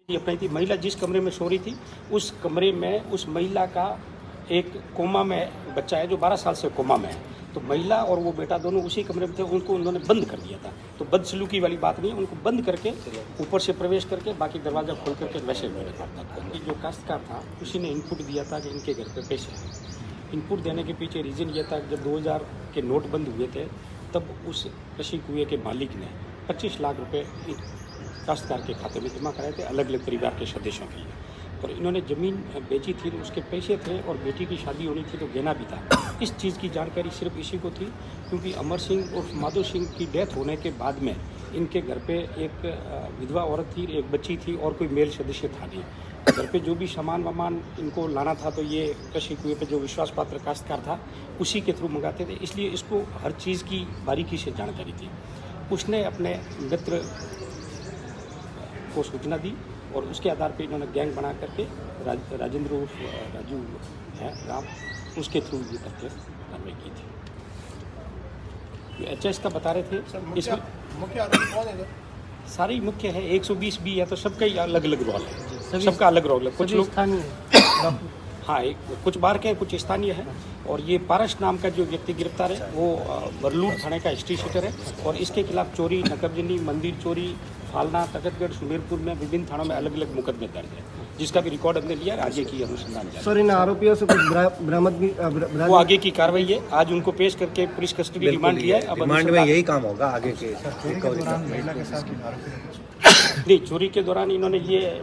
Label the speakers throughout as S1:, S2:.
S1: ये अपनी थी महिला जिस कमरे में सो रही थी उस कमरे में उस महिला का एक कोमा में बच्चा है जो 12 साल से कोमा में है। तो महिला और वो बेटा दोनों उसी कमरे में थे, उनको उन्होंने बंद कर दिया था। तो बदसलूकी वाली बात नहीं है, उनको बंद करके ऊपर से प्रवेश करके बाकी दरवाज़ा खोल करके वैसे मैंने करता। जो काश्तकार था उसी ने इनपुट दिया था कि इनके घर पे पैसे हैं। इनपुट देने के पीछे रीज़न ये था कि जब 2000 के नोट बंद हुए थे तब उस कृषि कुएं के मालिक ने 25 लाख रुपए काश्तकार के खाते में जमा कराए थे, अलग अलग परिवार के सदस्यों की। और इन्होंने ज़मीन बेची थी तो उसके पैसे थे और बेटी की शादी होनी थी तो गहना भी था। इस चीज़ की जानकारी सिर्फ इसी को थी क्योंकि अमर सिंह और माधो सिंह की डेथ होने के बाद में इनके घर पे एक विधवा औरत थी, एक बच्ची थी और कोई मेल सदस्य था नहीं। घर पे जो भी सामान वामान इनको लाना था तो ये कृषि कुएं पे जो विश्वास पात्र काश्तकार था उसी के थ्रू मंगाते थे, इसलिए इसको हर चीज़ की बारीकी से जानकारी थी। उसने अपने मित्र को सूचना दी और उसके आधार पे इन्होंने गैंग बना करके राजेंद्र उर्फ राजू है राम, उसके थ्रू ये करके कार्रवाई की थी। एचएस का बता रहे थे इसमें
S2: मुख्य आरोपी कौन है?
S1: सारे ही मुख्य है, 120 भी है तो सबका ही अलग अलग रोल है, सबका अलग रोल है। कुछ लोग हाँ कुछ बाहर के कुछ स्थानीय है। और ये पारस नाम का जो व्यक्ति गिरफ्तार है वो बरलूर थाने का हिस्ट्री शीटर है और इसके खिलाफ चोरी, नकबजनी, मंदिर चोरी, फालना, तखतगढ़, सुमेरपुर में विभिन्न थानों में अलग अलग मुकदमे दर्ज है, जिसका भी रिकॉर्ड हमने लिया है। आगे की अनुसंधान जारी।
S3: सर, इन आरोपियों से कुछ बरामद भी
S1: वो आगे की कार्रवाई है। आज उनको पेश करके पुलिस कस्टडी रिमांड लिया है। अब
S4: रिमांड में यही काम होगा आगे के।
S1: नहीं, चोरी के दौरान इन्होंने ये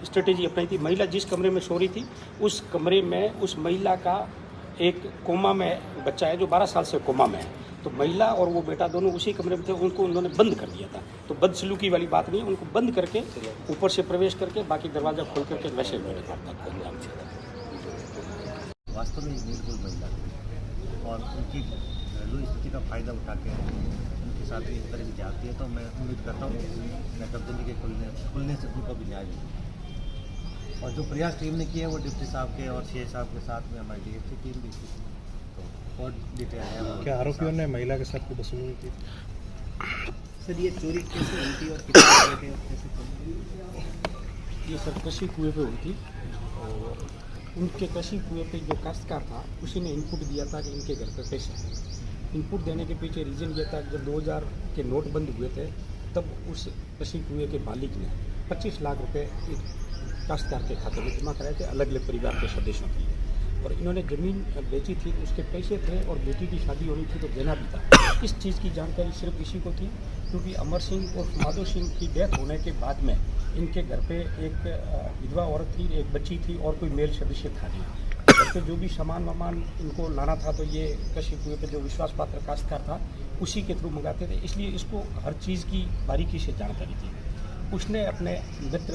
S1: स्ट्रेटेजी अपनाई थी। महिला जिस कमरे में सो रही थी उस कमरे में उस महिला का एक कोमा में बच्चा है जो 12 साल से कोमा में है। तो महिला और वो बेटा दोनों उसी कमरे में थे, उनको उन्होंने बंद कर दिया था। तो बदसलूकी वाली बात नहीं है, उनको बंद करके ऊपर से प्रवेश करके बाकी दरवाज़ा खोल करके वैसे मैंने करता।
S4: वास्तव में निर्भुल महिला थी और उनकी घरेलू स्थिति का फायदा उठा के उनके साथ इस तरह की जाती है। तो मैं उम्मीद करता हूँ नकबजनी के खुलने से उनको भी न्याय मिले। और जो प्रयास टीम ने किया है वो डिप्टी साहब के और सीए साहब के साथ में हमारी डीएफसी टीम भी थी। तो और डिटेल है। क्या आरोपियों ने महिला के साथ वसूली की?
S3: सर, ये चोरी कैसे हुई थी और कितने
S1: ये सर कृषि कुएं पे हुई थी और उनके कृषि कुएं पे जो काश्तकार था उसी ने इनपुट दिया था कि इनके घर पे पैसे हैं। इनपुट देने के पीछे रीज़न ये था कि जब 2000 के नोट बंद हुए थे तब उस कृषि कुएं के मालिक ने 25 लाख रुपए काश्तकार के खाते में जमा कराए थे, अलग अलग परिवार के सदस्यों के लिए। और इन्होंने ज़मीन बेची थी, उसके पैसे थे और बेटी की शादी होनी थी तो गहना भी था। इस चीज़ की जानकारी सिर्फ इसी को थी क्योंकि अमर सिंह और माधो सिंह की डेथ होने के बाद में इनके घर पे एक विधवा औरत थी, एक बच्ची थी और कोई मेल सदस्य था नहीं। घर पे जो भी सामान वामान इनको लाना था तो ये कृषि कुएं पे जो विश्वास पात्र काश्तकार था उसी के थ्रू मंगाते थे, इसलिए इसको हर चीज़ की बारीकी से जानकारी थी। उसने अपने मित्र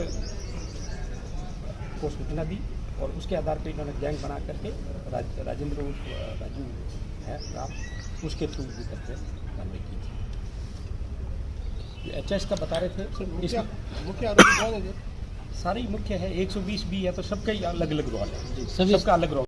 S1: को सूचना दी और उसके आधार पर इन्होंने गैंग बना करके राजेंद्र उर्फ राजू है राम, उसके थ्रू भी करके कार्रवाई की थी। एचएस का बता रहे थे
S2: मुख्य आरोपी कौन है?
S1: सारे ही मुख्य है, 120 भी है तो सबका ही अलग अलग रोल है, सबका अलग रोल